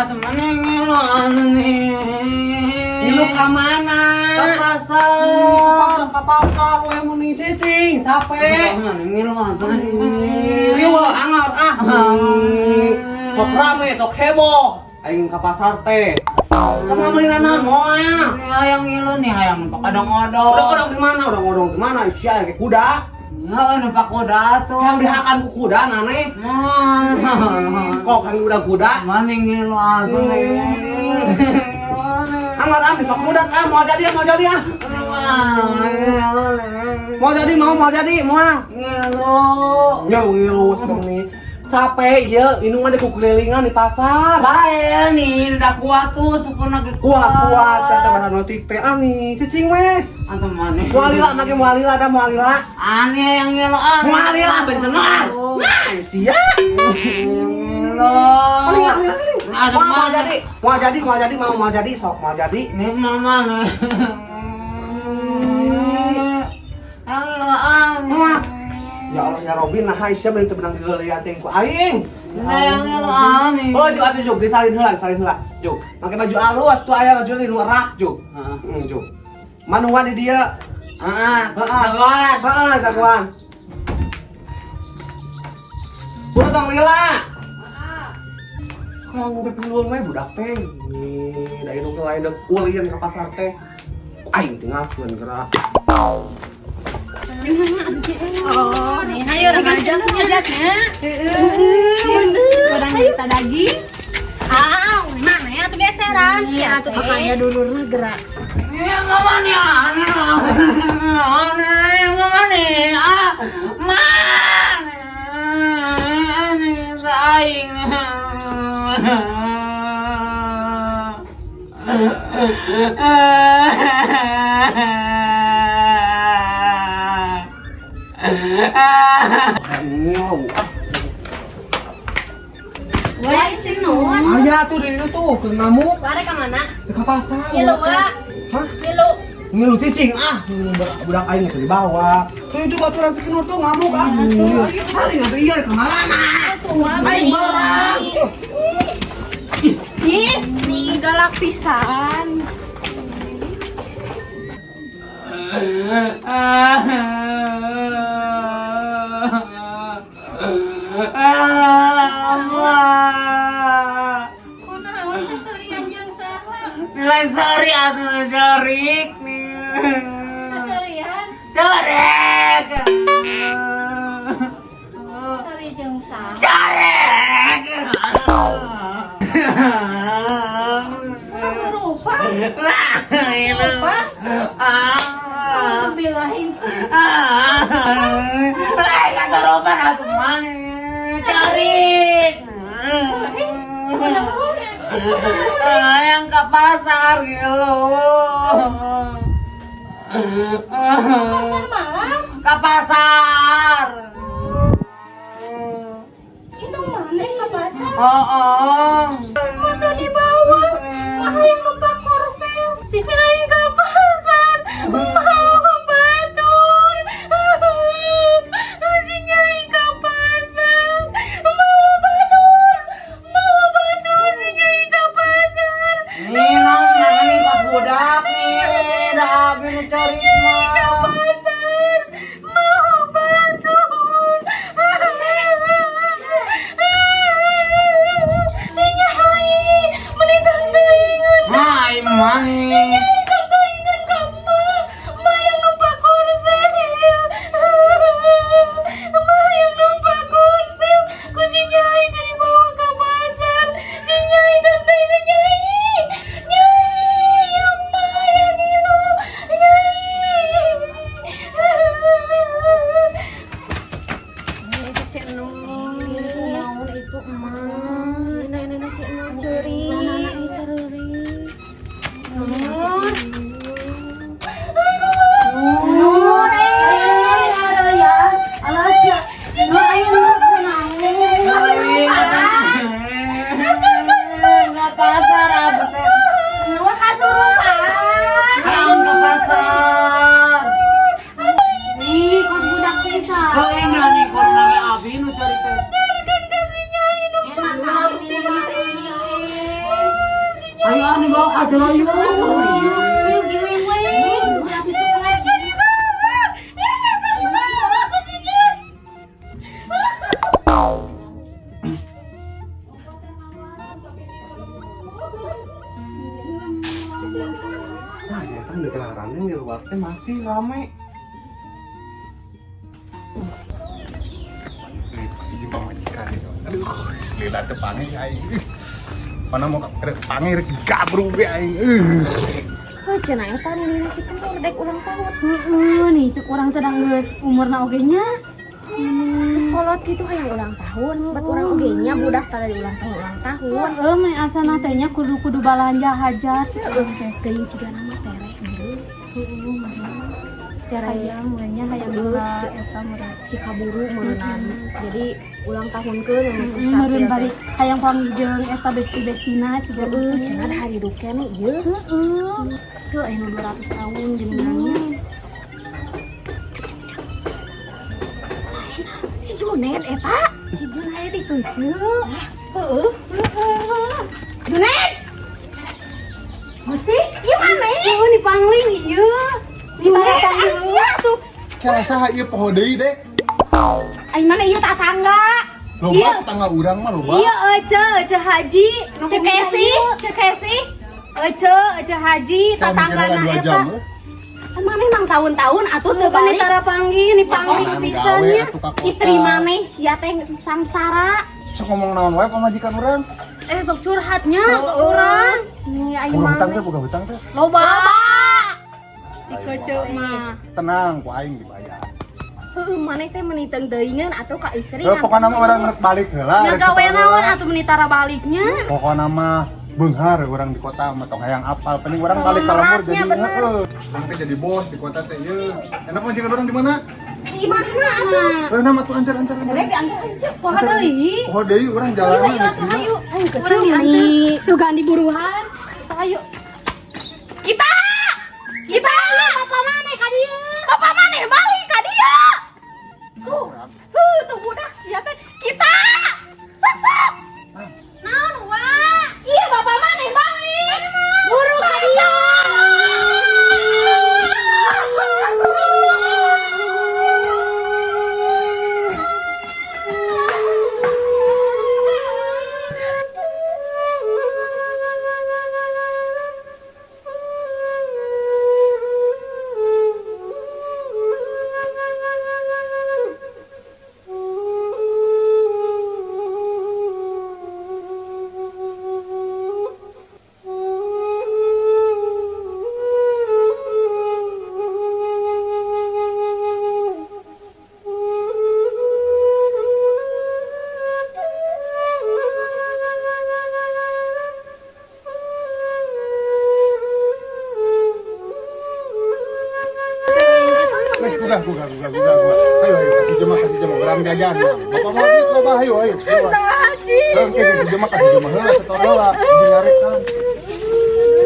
teman ngilu nih. Ngilu ka mana? Ke pasar. Ke pasar we mun nih cicing, capek. Teman ngilu nih. Liwa anggar ah. Sok rame, sok heboh. Aing ka pasar teh. Kamu beli nanan moal. Hayang ngilu nih, hayang pakadong-odong. Odong-odong di mana? Odong-odong di mana? Sia ge kuda. Ya, numpak kuda tuh. Yang dihakan ku kuda nane. Kok kan udah kuda? Mana ngilu nih. Anggar ah sok mudat ah mau jadi ah. Mau jadi mau. Ngilu sedang nih. Capek ya, ini mah ku kelilingan di pasar. Bae nih, udah kuat tuh, sukuna ge Kuat, saya teh bahasa notik teh ani, cicing weh. Antum mana? Mualila make mualila ada mualila. Aneh yang ngilu Mualila bencenar. Nah, sia. Ngilu. Mau jadi sok mau jadi. Nih mama nih. Yang ngilu Mama. Ya Allah ya Robin nah Aisyah bener benang dileuyating ku aing. yang ngilu nih. Oh, juk atuh juk disalin heula. Juk. Make baju alus tuh aya baju di luar rak juk. Juk. Manuan di dia. Jagoan. Budak lila. Suka ngobrol pinul mah budak teh. Nih, da indung lain deuk ulieun ka pasar teh. Aing teh ngafeun gerak. Oh, nih, ayo ngajak ngajaknya. Kurang kita daging. Mana ya tuh geseran? Iya, tuh kakaknya dulurnya gerak. Ya mama nih aneh mama nih aneh saing Wah, sing nuan. Aya tuh di ditu tuh ke ngamuk. Lari ke mana? Ke pasar. Ngilu, Wak. Hah? Ngilu. Ngilu cicing budak aing itu dibawa. Tuh itu baturan sekinur tuh ngamuk ah. Paling atuh iya kemana? Tua bayi. Ih, nih galak pisan. Kunaon sasarian jeung saha? nilai sorry atuh corik nih Sasarian? corek Sari jeung saha? corek Kasurupan? itu Bilahin. kesurupan atuh mana corik yang ke pasar gitu Pasar malam? ke pasar Indung mana ke pasar? oh Motor di bawah. Mah yang numpak korsel. Si naik ke pasar. Mau batur. Si nyai ke pasar. Mau batur. Si nyai ke pasar. ini nang nih pas budak nih dah abis cari mah Pasar. Mau batur. Si nyai aja lah yuk. Giling we. Nah, ya kan deklarasinya di luar teh masih rame. Izin pamajikan itu. Aduh, selera teh pange aing. Mana mau pange rek gabrug we aing. Cenah eta nih nasi kentor dek ulang tahun. Heeh, nih cek urang teh geus umurna oge nya. Sekolot gitu hayang ulang tahun, buat urang oge nya budak tara di ulang tahun. Heeh, me asana teh nya kudu balanja hajat. Heeh, teh ciga nama tereh gitu. Heeh, hayang mulanya hayang geus eta meureun si kaburu meureunnan. Jadi ulang tahun keun meureun bari hayang panggih jeung eta besti-bestina ciga cenah hari hidup keneh ieu. Heeh. Tuh anu 200 tahun geuningannya. Si Junet eta. Si Junet itu cuy. Heeh. Junet. Gusti, ieu mana? Ieu di pangling ieu. Di mana sia tuh? Kira saha ieu poho deui deh. Aing mana ieu tatangga. Loba tetangga urang mah loba. Iya, Ece Haji, Cek Esi. Ece Haji, tatanggana eta. Maneh mang tahun-tahun atuh teu balik tara panggih ni panggih pisannya. Istri maneh sia teh sangsara. Sok ngomong naon wae pamajikan urang. Sok curhatnya ke urang. Nih aing Boga mah. hutang teh, boga hutang teh. Loba. Si kece mah. Tenang, ku aing dibayar. Heuh, maneh teh meuni teung-teuingan atuh ka istri. Pokona mah urang rek balik heula. Nya gawe naon atuh meuni tara baliknya. Pokona mah beunghar urang di kota mah tong hayang apal penting urang balik ka lemur jadi heeh. Urang teh jadi bos di kota teh ieu. Enak mah jeung urang di mana? Di mana atuh? Nama tuh antar. Rek diantar aja. Poho deui. Oh deui urang jalan geus dina. Ayo, kecil nih. Sugan di buruhan. Ayo. Kita. Bapak maneh ka dieu. Bapak maneh balik ka dieu. Tuh budak sia teh. Kita. Sok. Naon wa? Iya bapak maneh balik. Buru ka dieu. Wes gugah. Ayo kasih jema urang jajan. Bapak mau duit loba ayo. Haji. Kasih jema heula setor heula digarekan.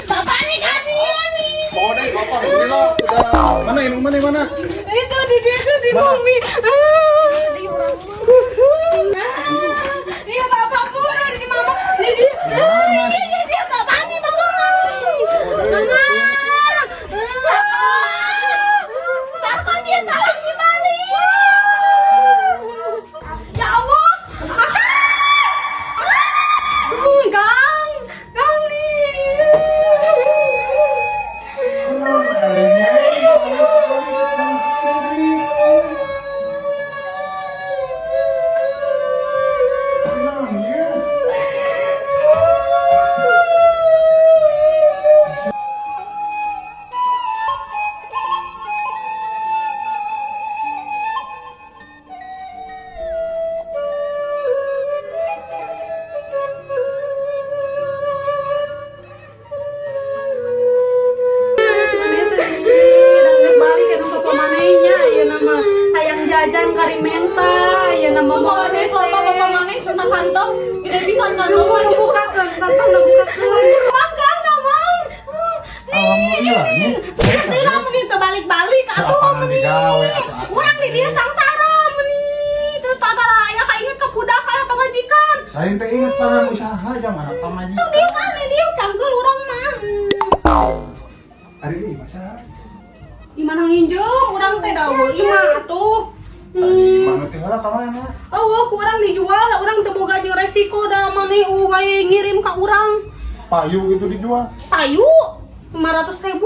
Bapak nih kan dia nih. Mau deh bapak sini lo. Udah. Mana? Itu di dia tuh di bumi. Iya bapak buru di mama. Di dia bapak nih bapak mami. Mama. Sarko biasa lagi balik. Ya Allah. Gang nih. Jajan karimenta, ya nama mau deh bapak maneh sunah kantong, gede pisan kantong maju buka kantong buka makan namang. Nih, tadi lamun itu balik atuh meni. Urang di dia sangsara meni. Terus tatara aya kainget ke budak aya pangajikan. Lain teh inget para usaha jang anak pamajikan. Sok dieu kan dia cangkeul urang mah. Hari ini masa? Di mana nginjem urang teh da eueuh imah atuh. Mana teh lah ka mana? Oh, kurang dijual, urang teu boga jeung resiko da maneh wae ngirim ka urang. Payu gitu dijual. Payu 500.000.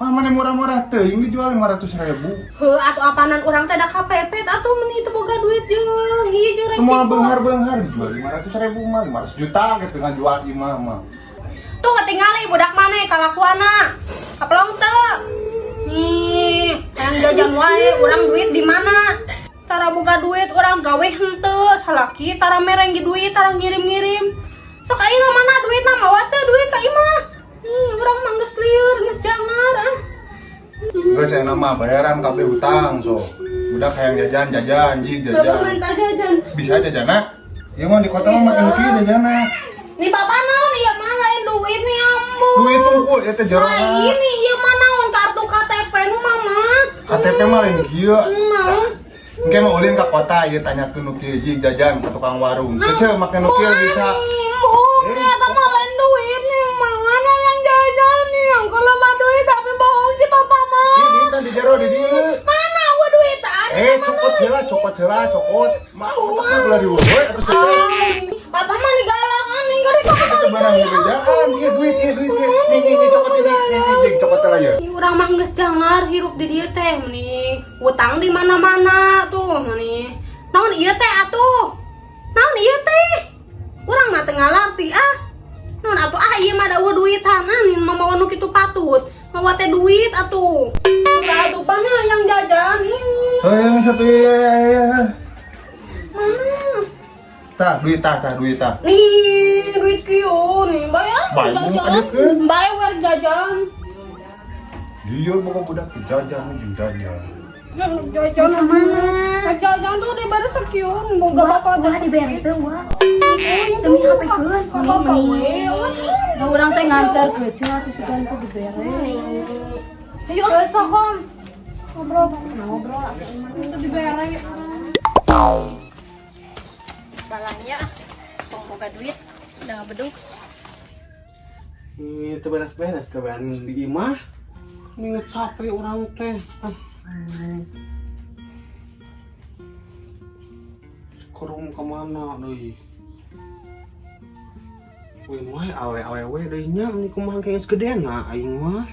Mana murah-murah teuing dijual 500.000. Heuh, atuh apanan urang teh da kapepet atuh meuni teu boga duit jeung ieu jeung resiko. Semua beunghar dijual 500.000 mah 500 juta gitu ngajual imah mah. Tuh ketinggalan budak maneh kalakuana. Kaplong teu. Nih, yang jajan wae urang duit di mana? Tara boga duit urang gawe henteu, salaki tara mereng duit tara ngirim-ngirim. Sok ayeuna mana duitna mawa teu duit ka imah. Urang mah geus lieur, geus jangar ah. Geus aya nama bayaran kabeh hutang so. Budak hayang jajan jig Bapak jajan. minta jajan. Bisa jajana? Ieu mah di kota mah makan kieu jajana. Nih bapak naon ieu mah lain duit nih ampun. Duit tungkul eta Nah, jarona. ini ieu mah naon kartu KTP nu mama. KTP mah lain kieu. Naon? Engke mah ulin ka kota ieu tanyakeun nu kieu jig jajan ka tukang warung. Kece make nu kieu bisa. Ternyata mah lain duit nih mana yang jajan nih yang kalau duit tapi bohong sih bapak mah. Ieu teh di jero di dieu. Mana gua duitan? Cokot heula cokot. Mah otak mah di we atuh seueur. Bapak mah digalak anjing gari kok Itu barang di kerjaan, iya duit. Nih, cokot ini, nih, cokot lah ya. Ih, urang mah geus jangar hirup di dieu teh nih. Utang di mana-mana tuh nih. Naon ieu teh atuh? Naon ieu teh? Urang mah teu ngalarti ah. Naon atuh ieu mah da duitan nih mamawa nu kitu patut. Mawa teh duit atuh. Atuh pana yang jajan ini. Yang satu ya. Mana? Tah, duit tah. Nih, duit kieu nih, bayar. Bae mun kadeukeun. Bayar wer jajan. Dia boga budak jajan jeung jajan. Jajan mana? Jajan tuh di bare sekieu, boga bapak Wah, dibere teu, wah. Demi HP-keun. Nah, urang teh nganter ke cenah terus ganti dibere. Ayo, sokong. Ngobrol. Itu dibere. Balanya tong boga duit udah bedug. Ini beres-beres kebean di imah. Inget capek orang teh. Sekarang kemana deh? Weh awe deh nya ini kumaha geus gedena aing mah.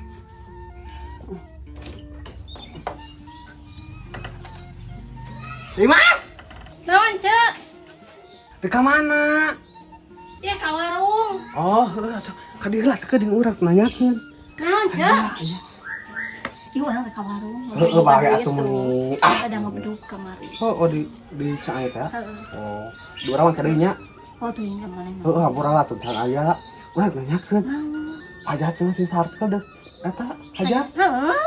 Mas, Naon, Cek? di mana? Ya ka warung. Oh, atuh kadieu sakedeung urang nanyakeun. Naon, Cek? Ieu urang rek ka warung. Heeh, bae atuh meuni. Ada ngabedug kamari. Oh di Caai teh. Heeh. Oh, di urang mah kadeunya nya. Oh, tuh ingat mana. Heeh, hampura lah tuh tang aya. Urang nanyakeun. Hajat cenah si Sarkel deh. Eta hajat. Heeh.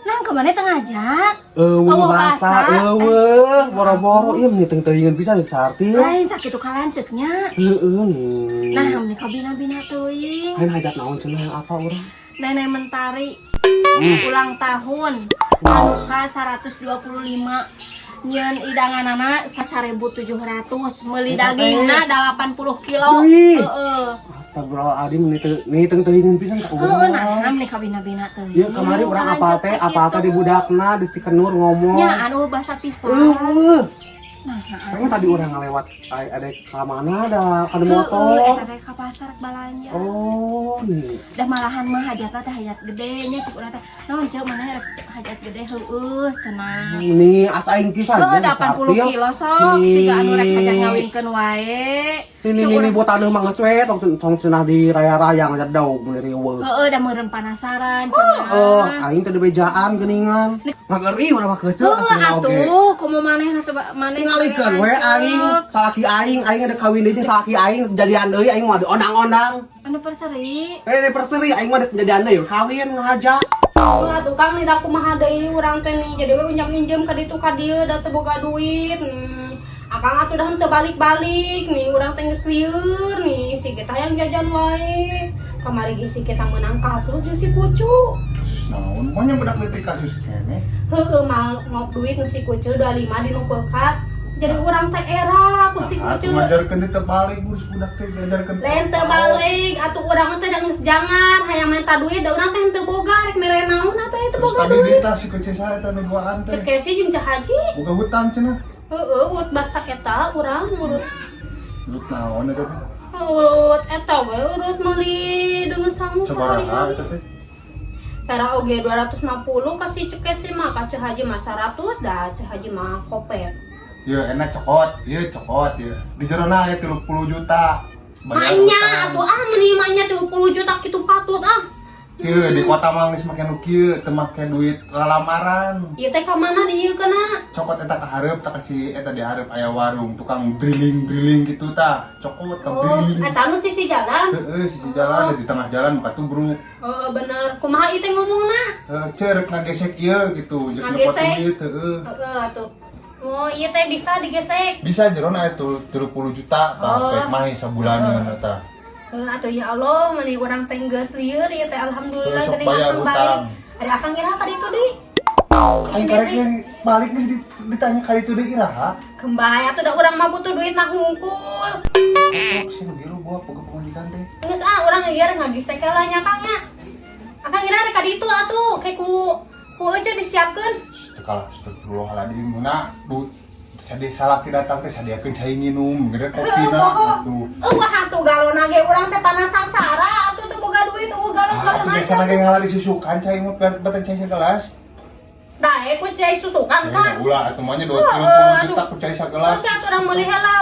Nang kemana teu ngajak? Eueuh basa, eueuh boro-boro ieu meni teuing bisa si Sartil. Lain sakitu kalanceknya. Heeh nih. Nah, meni kabina-bina teuing. Lain hajat naon cenah apa urang? Nenek Mentari ulang tahun Anuka 125 nyeun idanganana 1.700 meuli dagingna 80 kilo. Wih. Heeh. Astagfirullahaladzim nih teuing pisan ka urang. Heeh, nah meni kabina-bina teuing. Ieu kamari urang apal teh di budakna di si Kenur ngomong. nya anu bahasa pisan. Nah, Kayaknya tadi orang ngelewat ada ke mana ada motor. Eta teh ka pasar balanja. Oh, nih. Dah malahan mah hajatna teh hajat gede nya cik urang teh. Naon ceu maneh hajat gede heueuh cenah. Ini asa aing pisan Heueuh ya, 80 Sartil. kilo sok siga anu rek hajat Nih. ngawinkeun wae. Ini buat taneuh mah geus we tong cenah di raya-raya ngajak daug meuli riweuh. Heeh, da meureun penasaran cenah. Aing teh di bejaan geuningan. Ngageri urang mah keuceuk Heeh atuh, kumu manehna maneh tingalikeun we aing, salaki aing ada kawin deui jeung salaki aing jadian deui aing mah ondang-ondang. anu perseri. Di perseri aing mah jadian deui kawin ngajak. Wah, tukang nih da kumaha deui urang teh nih. Jadi we pinjam ka ditu ka dieu da teu boga duit. Akang atuh dah henteu balik-balik nih, urang teh geus lieur nih, si kita yang jajan wae. Kamari ge si kita menang kasus jeung si Pucu. Kasus naon? Pokoknya budak leutik kasus kene. Heueuh mal ngop duit nu si Kucu 25 di nu kulkas. Jadi orang teh era kusik Atuh lucu. ngajarkeun teh balik urus budak teh ngajarkeun. Lain teh balik atuh urang teh da geus jangan hayang minta duit da urang teh henteu boga rek mere naon atuh itu Terus boga tadi duit. di tas si kece saya teh nu duaan teh. Cek kesi jeung Cah Haji. Boga hutang cenah. Heeh, urut basa eta urang urut. Urut naon eta teh? Urut eta we urut meuli dengan sangu Sabaraha eta teh? Cara oge 250 kasih cek kesi mah ka Cah Haji mah 100 dah Cah Haji mah kopet. Ya enak cokot, iya cokot ya. Di jerona aya 30 juta. Bayar Manya hutang. atuh menimanya 30 juta kitu patut ah. Kieu di kota mah geus make nu kieu, teu make duit lamaran. Ieu teh ka mana di ieu kana? Cokot eta ka hareup, tak kasih eta di hareup aya warung tukang briling-briling gitu tah. Cokot ka Oh, briling. eta nu sisi jalan. Heeh, sisi jalan di tengah jalan maka tubruk. Heeh, bener. Kumaha ieu teh ngomongna? Cerek ngagesek ieu gitu, jeung Ngagesek? nyopot duit heeh. Heeh atuh. Oh, ieu teh bisa digesek. Bisa jerona itu 30 juta tah Oh. pek mah sabulaneun eta. Atuh ya Allah, mani urang teh geus lieur ieu teh alhamdulillah Sok geuning bayar akang hutang. balik. Ada akang iraha ka ditu deui. Aing karek yang balik geus ditanya kali itu deui iraha. Kembali atuh da urang mah butuh duit mah hungkul. Oh, sih gilu gua boga pamajikan teh. Geus urang ieu rek ngagisek lah nya Kang nya. Akang iraha rek ka ditu atuh, kayak ku aja disiapkeun. Tekal astagfirullahaladzim muna bu sadi salah tidak datang teh sadiakeun cai nginum gede kopina gitu. Wah atuh galona ge urang teh panas saksara atuh teu boga duit galon Ah, biasa lagi ngalah disusukan cai mah batan cai segelas. Dae ku cai susukan Ya kan. ulah atuh mah nya 20 juta ku cai sagelas. Oke atuh urang meuli heula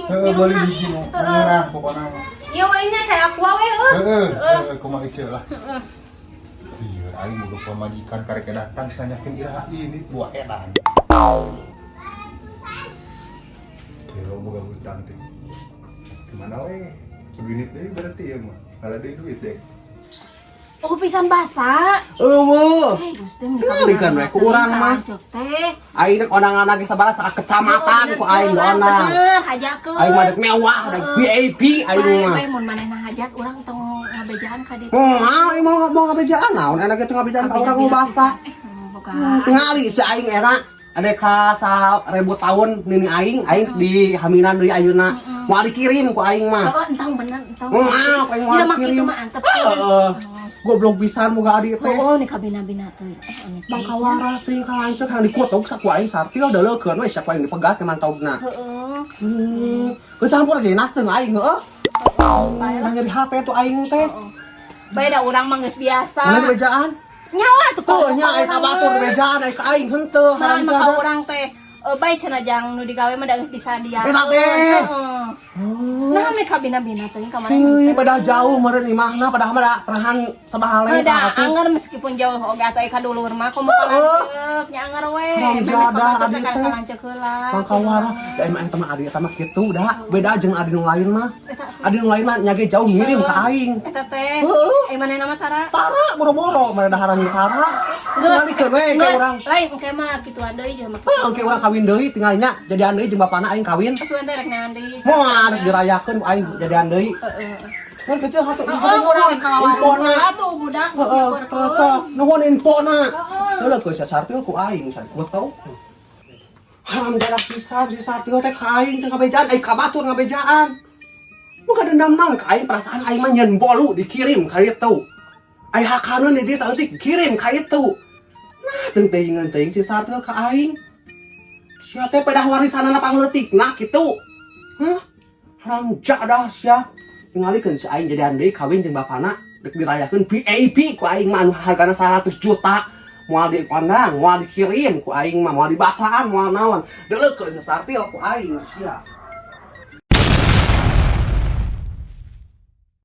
Heeh, beli hiji nu. Nah, pokona mah. Ieu we nya saya aqua we Heeh, kumaha ieu lah. Iya, aing boga pamajikan karek datang sanyakeun iraha ini buah edan. Kelo boga hutang teh. Gimana we? Seginit deh berarti ya mah. Kalau ada duit deh. Oh pisan basa. Eueuh. Gusti Ngalikeun we ku urang mah. Cek teh. Aing rek onang-onang ge sabaraha sak kecamatan ku aing onang. Hajakeun. Aing mah rek mewah, rek VIP aing mah. Bae mun manehna hajat urang tong ngabejaan ka ditu. Aing mau ngabejaan naon enak teh ngabejaan ka urang nu basa. Boga. Tingali si aing era ada ka 1000 tahun nini aing di haminan deui ayeuna. Moal dikirim ku aing mah. Oh, entong bener, entong. Maaf, aing moal Jelema dikirim. kitu mah antep. Heeh. Goblok pisan boga adik teh. Oh, nih kabina-bina tuh. Bangkawara teh kalancek hang dikutuk saku aing sartil deuleukeun we saku aing dipegat ke mantogna. Heeh. Kecampur aja nas teh aing heueuh. Urang nyeri hate tuh aing teh. Bae da urang mah geus biasa. Mana bejaan? Nyawa tuh Tuh nya aya kabatur bejaan aya ka aing henteu Maran haram mah jaga. urang teh bae cenah jang nu digawe mah da geus disadiakeun. Eta teh. Nah, nih kabina-bina tuh kamar. Heuh, pada jauh meureun imahna padahal mah da perahan sabahale Da anger meskipun jauh oge atuh aya ka dulur mah kumaha lanceup nya anger we. Haram jadah adi teh. Lanceup heula. Bangkawara da emang eta mah adi eta mah kitu da beda jeung adi nu lain mah. Adi nu lain mah nyage jauh ngirim ka aing. Eta teh. Heueuh. Manehna mah tara. Tara boro-boro mana daharan di tara. Ngalikeun we ke urang. Lain engke mah kituan deui jeung mah. Oke urang kawin deui tinggalnya jadian deui jeung bapana aing kawin. Suan teh rek neangan deui. Moal dirayakeun ku aing jadian deui. Mun kecil hatu Urang rek infona. kawan atuh budak. Heeh, sok nuhun infona. Heula geus sartil ku aing san ku tau. Haram darah pisan si sartil teh ka aing teh ngabejaan ai kabatur ngabejaan. Muga dendam naon ka aing perasaan aing mah nyen bolu dikirim ka ditu. Ai hakaneun di desa eutik kirim ka ditu. Nah, teuing teuing si sartil ka aing. Sia teh pedah warisanana pangleutikna kitu. Hah? Haram jadah sia. Tingalikeun si aing jadian deui kawin jeung bapana dek dirayakeun VIP ku aing mah anu hargana 100 juta. Moal dipandang, moal dikirim ku aing mah, moal dibacaan, moal naon. Deuleukeun si sartil ku aing sia.